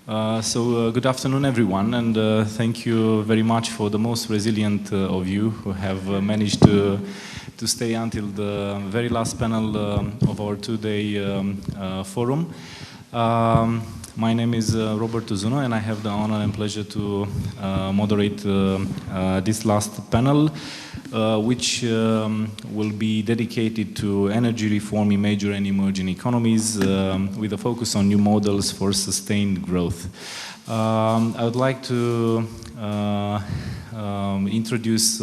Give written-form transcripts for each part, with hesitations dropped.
Good afternoon, everyone, and thank you very much for the most resilient of you who have managed to stay until the very last panel of our two-day forum. My name is Robert Uzună, and I have the honor and pleasure to moderate this last panel, which will be dedicated to energy reform in major and emerging economies with a focus on new models for sustained growth. I would like to introduce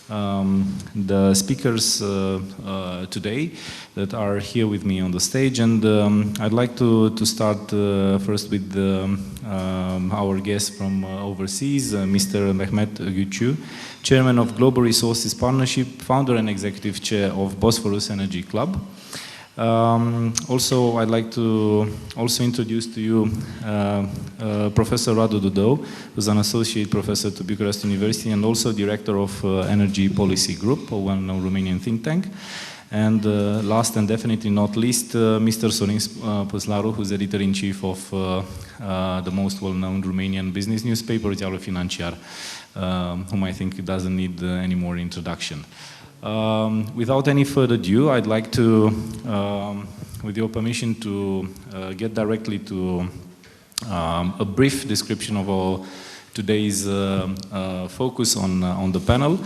the speakers today that are here with me on the stage, and I'd like to start first with our guest from overseas, Mr. Mehmet Güçlü, Chairman of Global Resources Partnership, Founder and Executive Chair of Bosphorus Energy Club. Also, I'd like to also introduce to you Professor Radu Dudou, who's an Associate Professor to Bucharest University and also Director of Energy Policy Group, a well-known Romanian think tank. And last and definitely not least, Mr. Sorin Păslaru, who's Editor-in-Chief of the most well-known Romanian business newspaper, Ziarul Financiar, whom I think doesn't need any more introduction. Without any further ado, I'd like to, with your permission, to get directly to a brief description of our today's focus on the panel.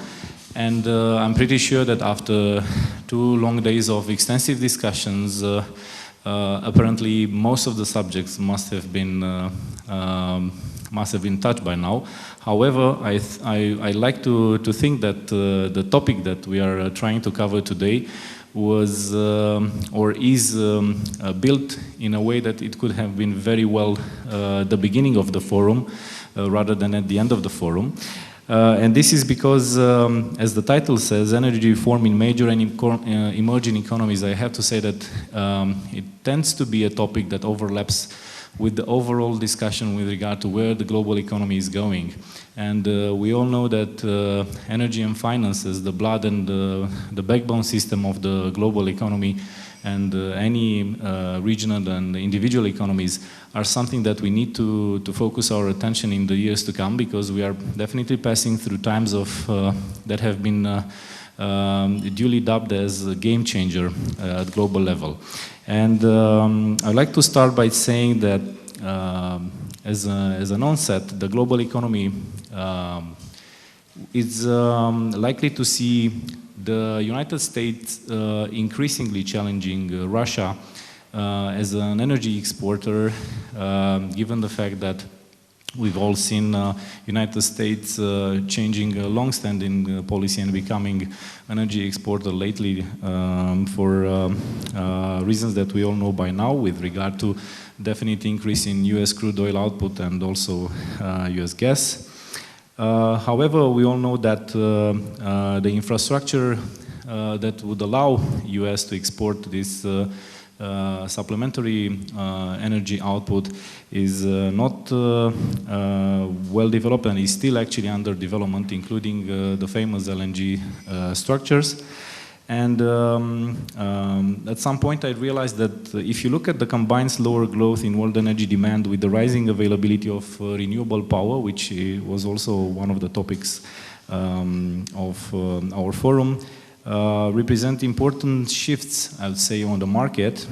And I'm pretty sure that after 2 long days of extensive discussions, apparently most of the subjects must have been touched by now. However, I like to think that the topic that we are trying to cover today was or is built in a way that it could have been very well the beginning of the forum rather than at the end of the forum. And this is because, as the title says, energy reform in major and emerging economies, I have to say that it tends to be a topic that overlaps with the overall discussion with regard to where the global economy is going. And we all know that energy and finances, the blood and the backbone system of the global economy, and any regional and individual economies are something that we need to focus our attention in the years to come, because we are definitely passing through times of that have been duly dubbed as a game changer at global level. And I'd like to start by saying that as an onset, the global economy is likely to see the United States increasingly challenging Russia as an energy exporter, given the fact that we've all seen United States changing a long-standing policy and becoming an energy exporter lately for reasons that we all know by now, with regard to definite increase in US crude oil output and also US gas. However, we all know that the infrastructure that would allow US to export this supplementary energy output is not well developed and is still actually under development, including the famous LNG structures. And at some point I realized that if you look at the combined slower growth in world energy demand with the rising availability of renewable power, which was also one of the topics of our forum, represent important shifts, I would say, on the market.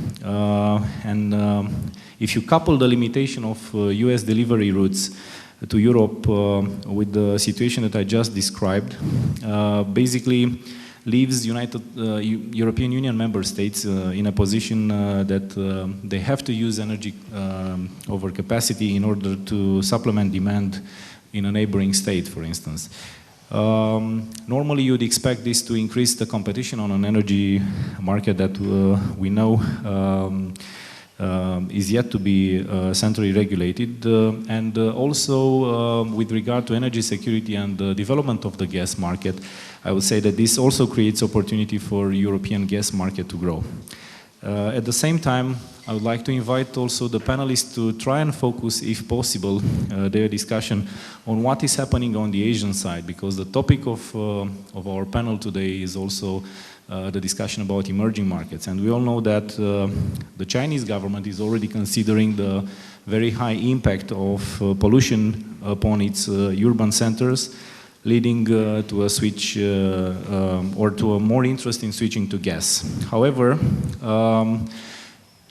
If you couple the limitation of US delivery routes to Europe with the situation that I just described, basically leaves European Union member states in a position that they have to use energy overcapacity in order to supplement demand in a neighboring state, for instance. Normally you'd expect this to increase the competition on an energy market that we know is yet to be centrally regulated, and also with regard to energy security and the development of the gas market, I would say that this also creates opportunity for European gas market to grow. At the same time, I would like to invite also the panelists to try and focus, if possible, their discussion on what is happening on the Asian side, because the topic of our panel today is also the discussion about emerging markets. And we all know that the Chinese government is already considering the very high impact of pollution upon its urban centers, leading to a switch or to a more interest in switching to gas. However,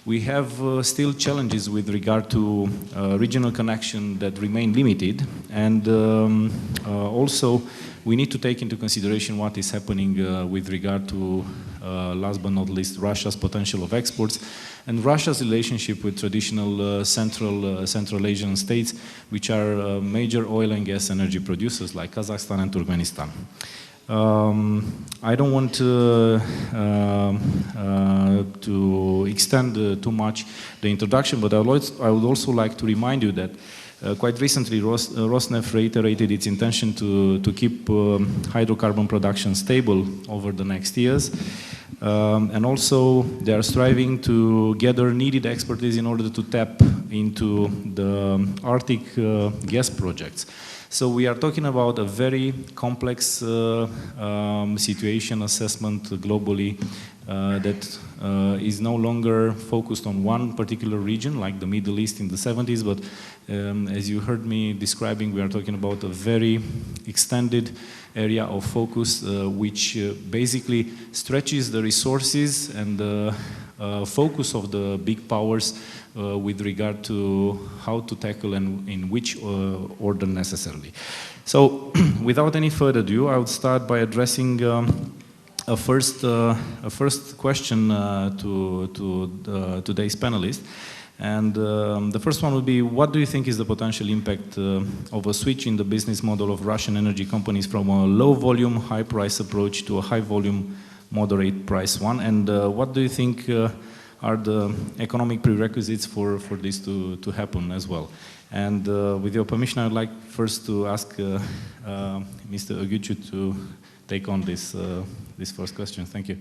we have still challenges with regard to regional connection that remain limited, and also we need to take into consideration what is happening with regard to, last but not least, Russia's potential of exports and Russia's relationship with traditional Central Asian states, which are major oil and gas energy producers like Kazakhstan and Turkmenistan. I don't want to extend too much the introduction, but I would also like to remind you that quite recently Rosneft reiterated its intention to keep hydrocarbon production stable over the next years. And also they are striving to gather needed expertise in order to tap into the Arctic gas projects. So we are talking about a very complex situation assessment globally that is no longer focused on one particular region like the Middle East in the 70s, but as you heard me describing, we are talking about a very extended area of focus which basically stretches the resources and the focus of the big powers with regard to how to tackle and in which order necessarily. So without any further ado, I would start by addressing a first question to today's panelists. And the first one would be, what do you think is the potential impact of a switch in the business model of Russian energy companies from a low volume, high price approach to a high volume, moderate price one? And what do you think are the economic prerequisites for this to happen as well? And with your permission, I would like first to ask Mr. Ögücü to take on this first question. Thank you.